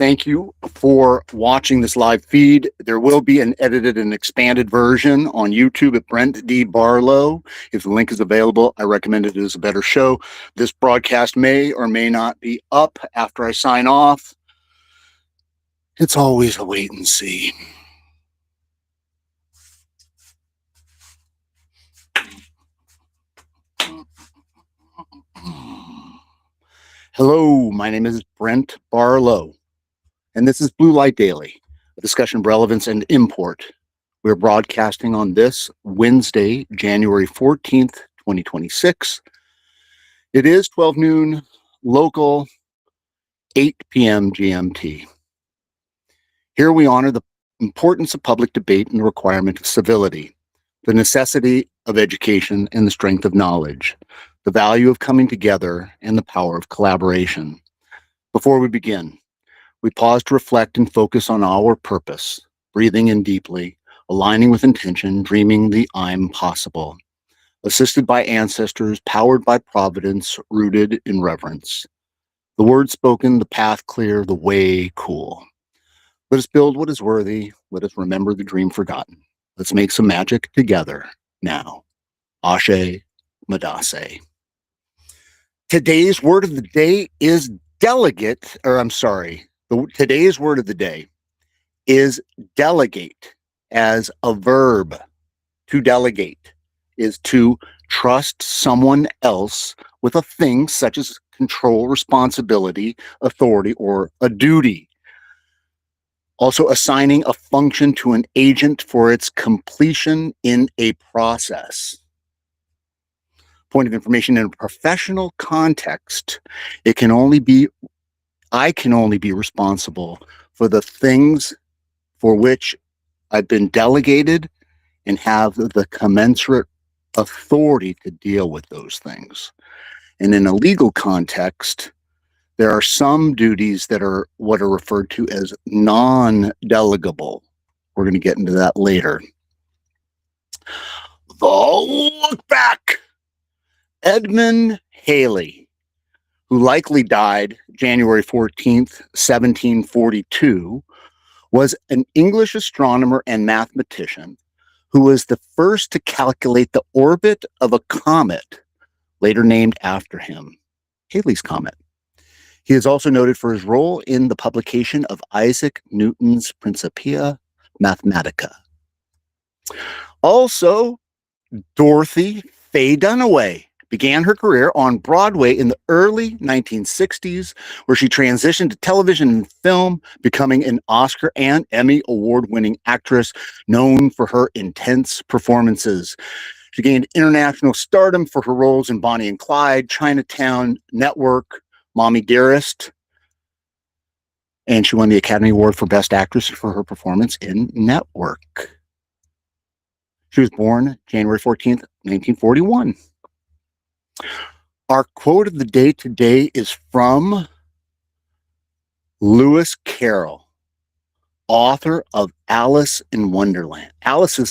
Thank you for watching this live feed. There will be an edited and expanded version on YouTube at Brent D. Barlow. If the link is available, I recommend it. It is a better show. This broadcast may or may not be up after I sign off. It's always a wait and see. Hello, my name is Brent Barlow, and this is Blue Light Daily, a discussion of relevance and import. We're broadcasting on this Wednesday, January 14th, 2026. It is 12 noon local, 8 p.m. GMT. Here we honor the importance of public debate and the requirement of civility, the necessity of education and the strength of knowledge, the value of coming together and the power of collaboration. Before we begin, we pause to reflect and focus on our purpose, breathing in deeply, aligning with intention, dreaming the I'm possible, assisted by ancestors, powered by providence, rooted in reverence. The word spoken, the path clear, the way cool. Let us build what is worthy. Let us remember the dream forgotten. Let's make some magic together now. Ashe Madase. Today's word of the day is today's word of the day is delegate as a verb. To delegate is to trust someone else with a thing such as control, responsibility, authority, or a duty. Also assigning a function to an agent for its completion in a process. Point of information: in a professional context, I can only be responsible for the things for which I've been delegated and have the commensurate authority to deal with those things. And in a legal context, there are some duties that are what are referred to as non-delegable. We're going to get into that later. The look back. Edmund Halley, who likely died January 14th, 1742, was an English astronomer and mathematician who was the first to calculate the orbit of a comet, later named after him, Halley's Comet. He is also noted for his role in the publication of Isaac Newton's Principia Mathematica. Also, Dorothy Faye Dunaway began her career on Broadway in the early 1960s, where she transitioned to television and film, becoming an Oscar and Emmy award-winning actress known for her intense performances. She gained international stardom for her roles in Bonnie and Clyde, Chinatown, Network, Mommy Dearest, and she won the Academy Award for Best Actress for her performance in Network. She was born January 14th, 1941. Our quote of the day today is from Lewis Carroll, author of Alice's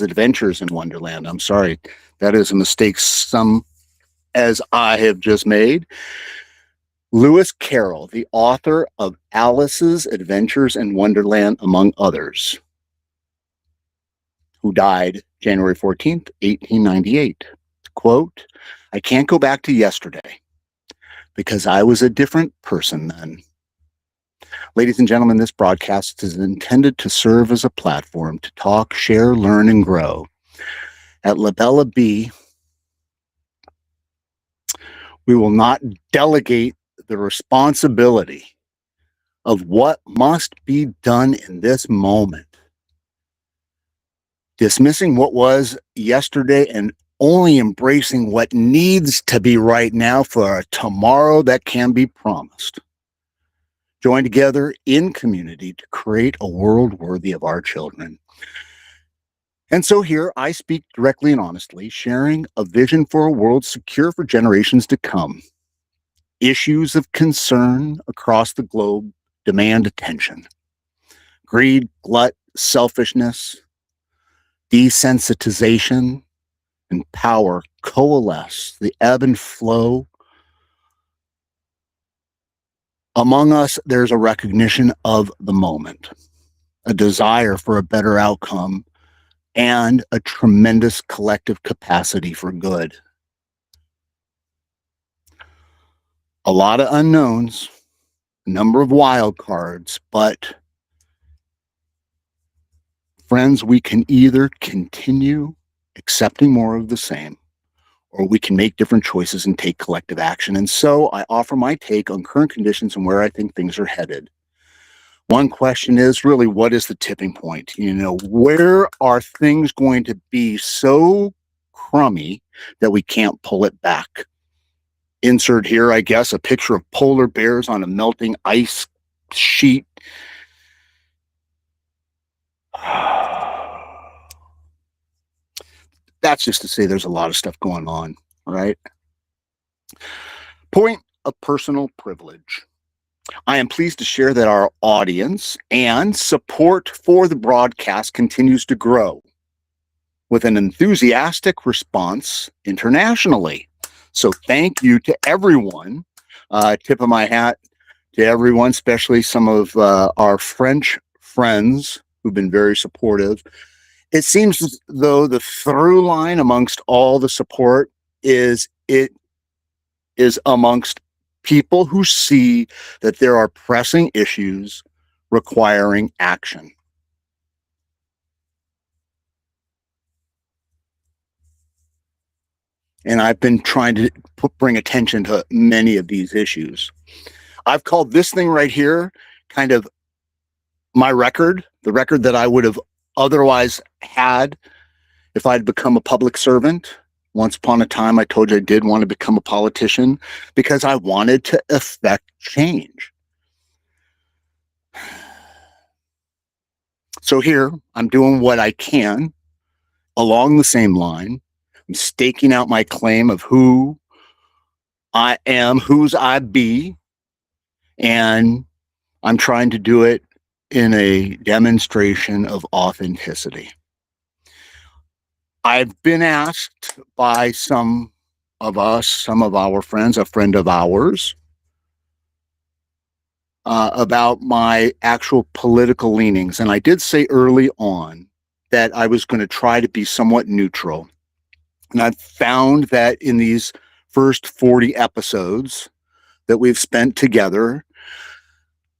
Adventures in Wonderland. I'm sorry, that is a mistake as I have just made. Lewis Carroll, the author of Alice's Adventures in Wonderland, among others, who died January 14th, 1898. Quote, "I can't go back to yesterday because I was a different person then." Ladies and gentlemen, this broadcast is intended to serve as a platform to talk, share, learn, and grow. At Labella B, we will not delegate the responsibility of what must be done in this moment, dismissing what was yesterday and only embracing what needs to be right now for a tomorrow that can be promised. Join together in community to create a world worthy of our children. And so here I speak directly and honestly, sharing a vision for a world secure for generations to come. Issues of concern across the globe demand attention. Greed, glut, selfishness, desensitization, and power coalesce. The ebb and flow Among us, there's a recognition of the moment, a desire for a better outcome, and a tremendous collective capacity for good. A lot of unknowns, a number of wild cards, but friends, we can either continue accepting more of the same, or we can make different choices and take collective action. And so I offer my take on current conditions and where I think things are headed. One question is really, what is the tipping point? Where are things going to be so crummy that we can't pull it back? Insert here, I guess, a picture of polar bears on a melting ice sheet. That's just to say there's a lot of stuff going on, right? Point of personal privilege. I am pleased to share that our audience and support for the broadcast continues to grow with an enthusiastic response internationally. So thank you to everyone. Tip of my hat to everyone, especially some of our French friends who've been very supportive. It seems as though the through line amongst all the support is amongst people who see that there are pressing issues requiring action. And I've been trying to bring attention to many of these issues. I've called this thing right here kind of my record, the record that I would have otherwise had if I'd become a public servant. Once upon a time, I told you I did want to become a politician because I wanted to effect change. So here, I'm doing what I can along the same line. I'm staking out my claim of who I am, whose I be, and I'm trying to do it in a demonstration of authenticity. I've been asked by some of our friends, a friend of ours, about my actual political leanings. And I did say early on that I was going to try to be somewhat neutral. And I've found that in these first 40 episodes that we've spent together,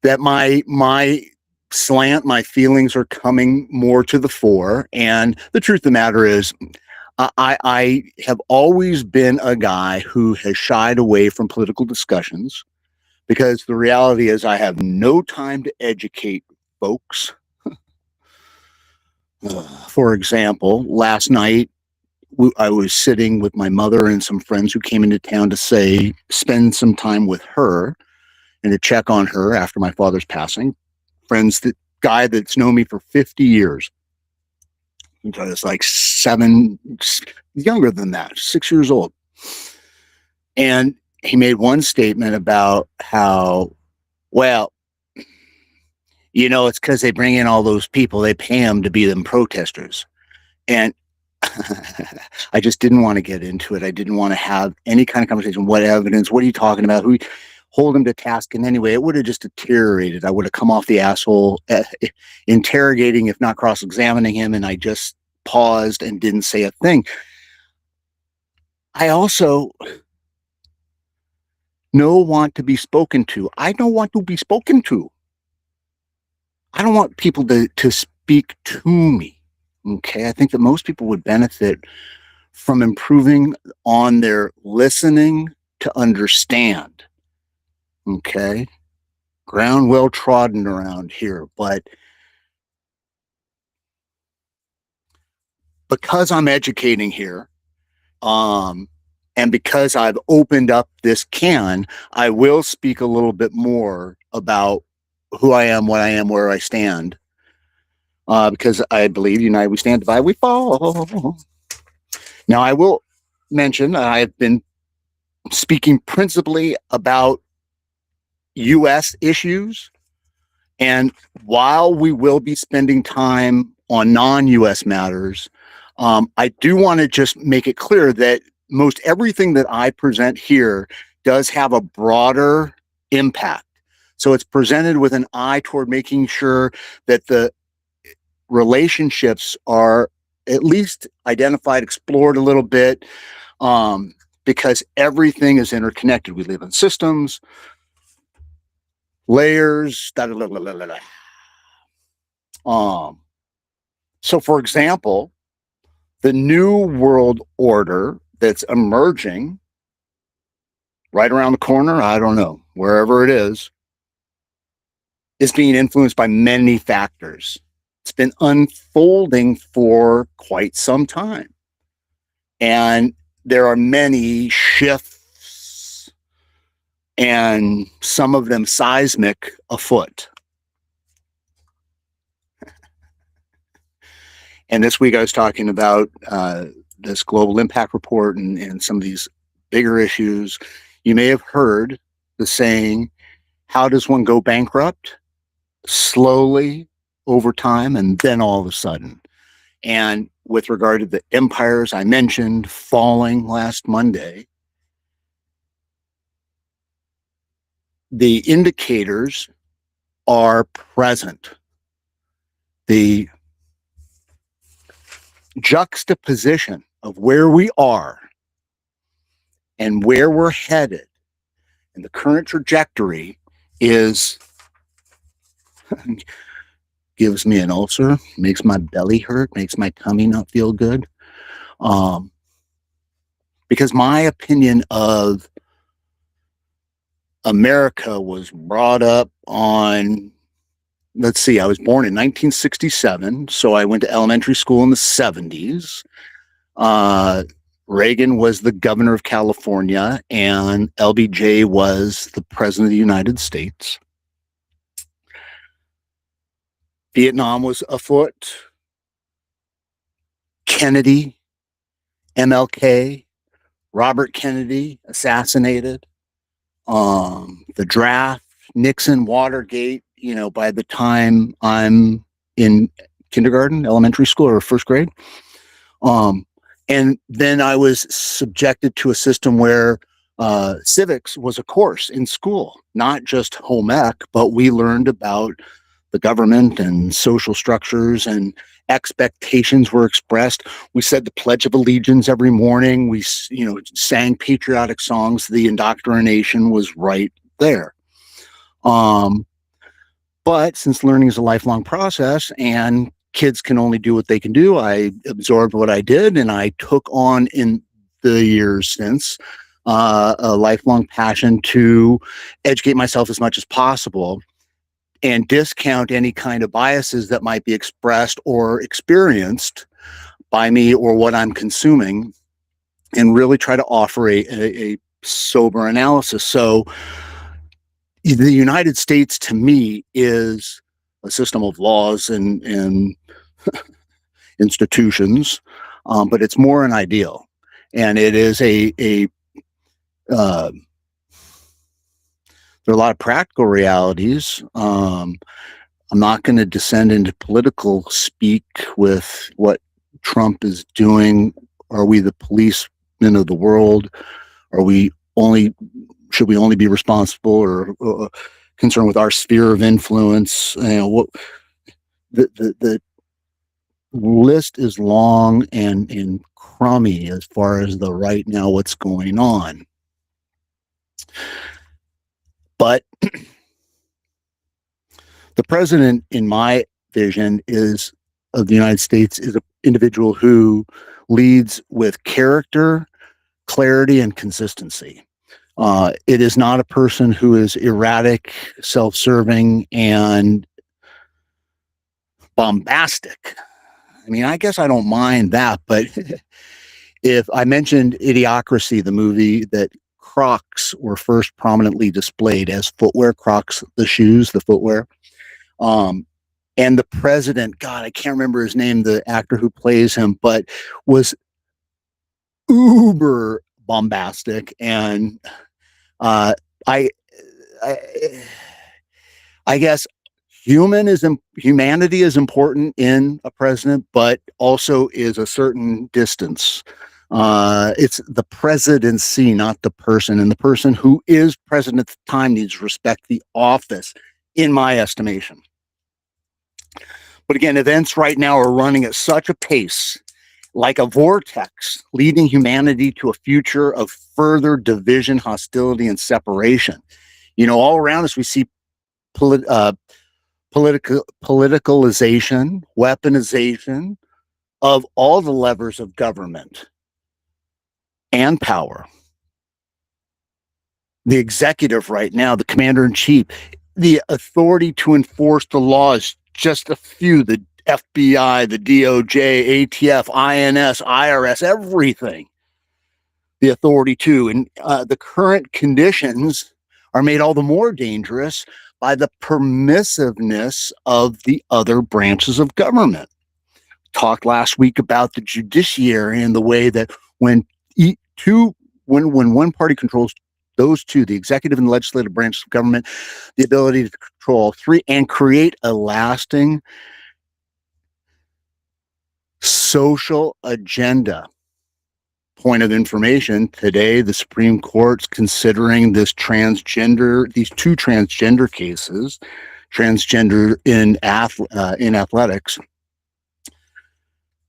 that my slant, my feelings are coming more to the fore. And the truth of the matter is, I have always been a guy who has shied away from political discussions because the reality is I have no time to educate folks. For example, last night, I was sitting with my mother and some friends who came into town to spend some time with her and to check on her after my father's passing. Friends, that guy that's known me for 50 years. I was like younger than that, 6 years old. And he made one statement about how, well, it's because they bring in all those people, they pay them to be them protesters. And I just didn't want to get into it. I didn't want to have any kind of conversation. What evidence? What are you talking about? Who? Hold him to task in any way. It would have just deteriorated. I would have come off the asshole interrogating, if not cross-examining him, and I just paused and didn't say a thing. I also want to be spoken to. I don't want to be spoken to. I don't want people to speak to me. Okay. I think that most people would benefit from improving on their listening to understand. Okay. Ground well trodden around here, but because I'm educating here, and because I've opened up this can, I will speak a little bit more about who I am, what I am, where I stand. Because I believe united we stand, divided we fall. Now, I will mention I've been speaking principally about U.S. issues. And while we will be spending time on non-U.S. matters, I do want to just make it clear that most everything that I present here does have a broader impact. So it's presented with an eye toward making sure that the relationships are at least identified, explored a little bit, because everything is interconnected. We live in systems, layers, da, da, da, da, da, da. So for example, the new world order that's emerging right around the corner, I don't know, wherever it is being influenced by many factors. It's been unfolding for quite some time. And there are many shifts, and some of them seismic, afoot. And this week I was talking about this global impact report and some of these bigger issues. You may have heard the saying, how does one go bankrupt? Slowly, over time, and then all of a sudden. And with regard to the empires I mentioned falling last Monday, the indicators are present. The juxtaposition of where we are and where we're headed and the current trajectory is gives me an ulcer, makes my belly hurt, makes my tummy not feel good. Because my opinion of America was brought up on, let's see, I was born in 1967, so I went to elementary school in the 70s. Reagan was the governor of California, and LBJ was the president of the United States. Vietnam was afoot. Kennedy, MLK, Robert Kennedy assassinated. The draft, Nixon, Watergate, by the time I'm in kindergarten, elementary school, or first grade. And then I was subjected to a system where civics was a course in school, not just home ec, but we learned about the government and social structures, and expectations were expressed. We said the Pledge of Allegiance every morning. We, sang patriotic songs. The indoctrination was right there. But since learning is a lifelong process and kids can only do what they can do, I absorbed what I did, and I took on in the years since a lifelong passion to educate myself as much as possible and discount any kind of biases that might be expressed or experienced by me or what I'm consuming, and really try to offer a sober analysis. So the United States, to me, is a system of laws and institutions, but it's more an ideal. And it is there are a lot of practical realities. I'm not going to descend into political speak with what Trump is doing. Are we the policemen of the world? Should we only be responsible or concerned with our sphere of influence? What the list is long and crummy as far as the right now what's going on. But the president, in my vision, of the United States, is an individual who leads with character, clarity, and consistency. It is not a person who is erratic, self-serving, and bombastic. I mean, I guess I don't mind that, but if I mentioned Idiocracy, the movie, that Crocs were first prominently displayed as footwear, Crocs, the shoes, the footwear. And the president, God, I can't remember his name, the actor who plays him, but was uber bombastic. And I guess humanity is important in a president, but also is a certain distance It's the presidency, not the person. And the person who is president at the time needs to respect the office, in my estimation. But again, events right now are running at such a pace, like a vortex, leading humanity to a future of further division, hostility, and separation. You know, all around us, we see politicalization, weaponization of all the levers of government and power. The executive right now, the commander in chief, the authority to enforce the laws, just a few, the FBI, the DOJ, ATF, INS, IRS, everything. The authority to, and the current conditions are made all the more dangerous by the permissiveness of the other branches of government. Talked last week about the judiciary and the way that when one party controls those two, the executive and the legislative branches of government, the ability to control all three and create a lasting social agenda. Point of information today, the Supreme Court's considering these two transgender cases, transgender in athletics.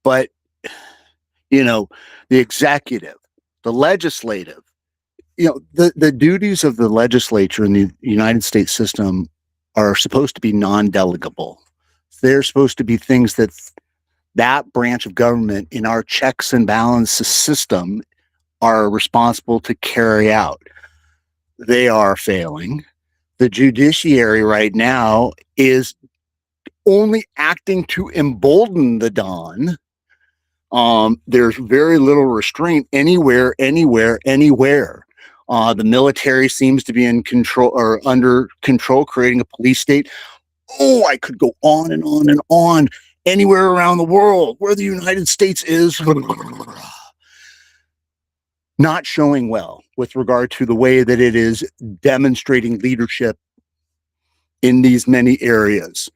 But, you know, the executive, the legislative, you know, the duties of the legislature in the United States system are supposed to be non-delegable. They're supposed to be things that branch of government in our checks and balances system are responsible to carry out. They are failing. The judiciary right now is only acting to embolden the Don. There's very little restraint anywhere. The military seems to be in control or under control, creating a police state. Oh, I could go on and on and on. Anywhere around the world where the United States is not showing well with regard to the way that it is demonstrating leadership in these many areas.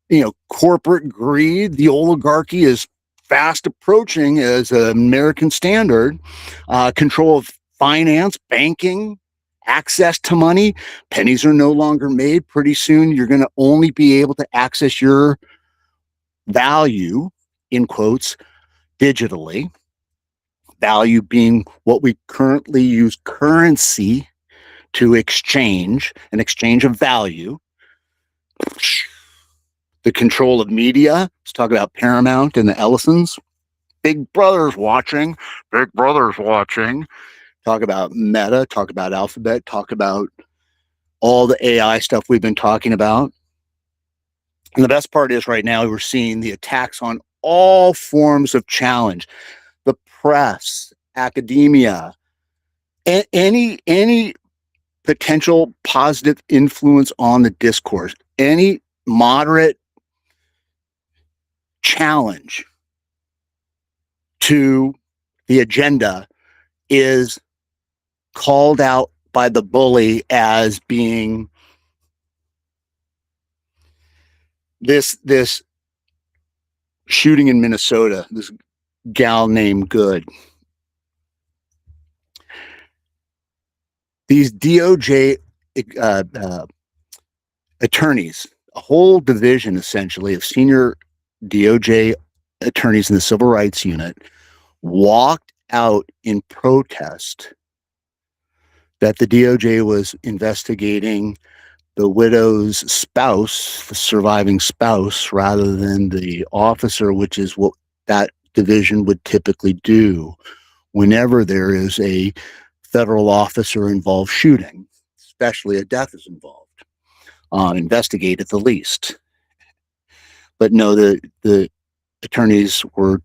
You know, corporate greed, the oligarchy is fast approaching as an American standard. Control of finance, banking, access to money. Pennies are no longer made. Pretty soon, you're going to only be able to access your value, in quotes, digitally. Value being what we currently use currency to exchange, an exchange of value. The control of media. Let's talk about Paramount and the Ellisons. Big Brother's watching. Big Brother's watching. Talk about Meta. Talk about Alphabet. Talk about all the AI stuff we've been talking about. And the best part is right now we're seeing the attacks on all forms of challenge. The press, academia, any potential positive influence on the discourse, any moderate challenge to the agenda is called out by the bully as being this shooting in Minnesota, this gal named Good. These DOJ attorneys, a whole division essentially of senior DOJ attorneys in the Civil Rights Unit, walked out in protest that the DOJ was investigating the widow's spouse, the surviving spouse, rather than the officer, which is what that division would typically do whenever there is a federal officer involved shooting, especially a death is involved. Investigate at the least. But no, the attorneys were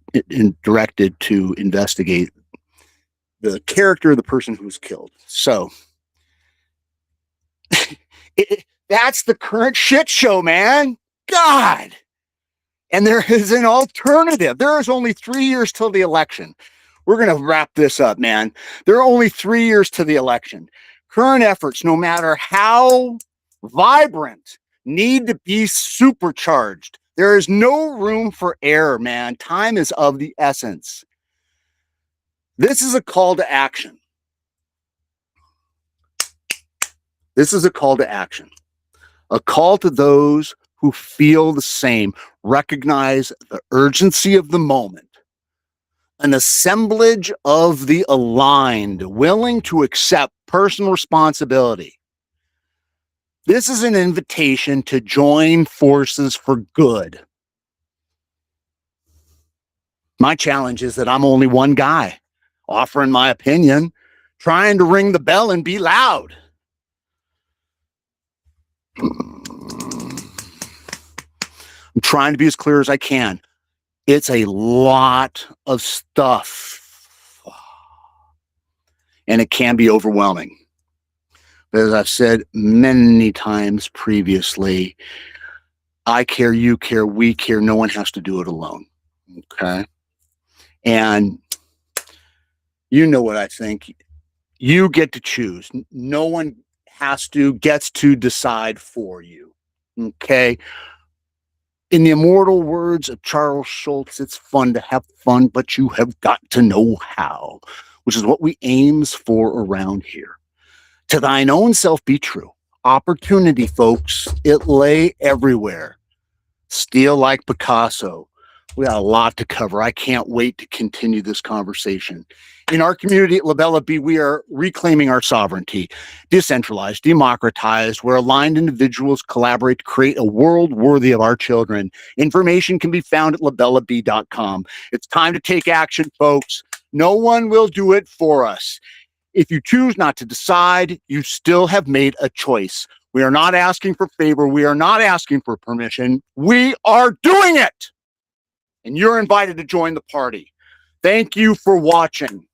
directed to investigate the character of the person who was killed. So that's the current shit show, man. God. And there is an alternative. There is only 3 years till the election. We're going to wrap this up, man. There are only 3 years to the election. Current efforts, no matter how vibrant, need to be supercharged. There is no room for error, man. Time is of the essence. This is a call to action. This is a call to action. A call to those who feel the same, recognize the urgency of the moment, an assemblage of the aligned, willing to accept personal responsibility. This is an invitation to join forces for good. My challenge is that I'm only one guy offering my opinion, trying to ring the bell and be loud. I'm trying to be as clear as I can. It's a lot of stuff, and it can be overwhelming. But as I've said many times previously, I care, you care, we care. No one has to do it alone. Okay. And you know what I think. You get to choose. No one gets to decide for you. Okay. In the immortal words of Charles Schultz, it's fun to have fun, but you have got to know how, which is what we aims for around here. To thine own self be true. Opportunity, folks, it lay everywhere. Steal like Picasso. We got a lot to cover. I can't wait to continue this conversation. In our community at Labella B, we are reclaiming our sovereignty, decentralized, democratized, where aligned individuals collaborate to create a world worthy of our children. Information can be found at labellab.com. It's time to take action, folks. No one will do it for us. If you choose not to decide, you still have made a choice. We are not asking for favor. We are not asking for permission. We are doing it. And you're invited to join the party. Thank you for watching.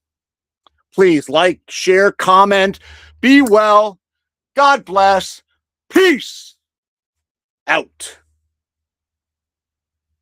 Please like, share, comment. Be well. God bless. Peace out.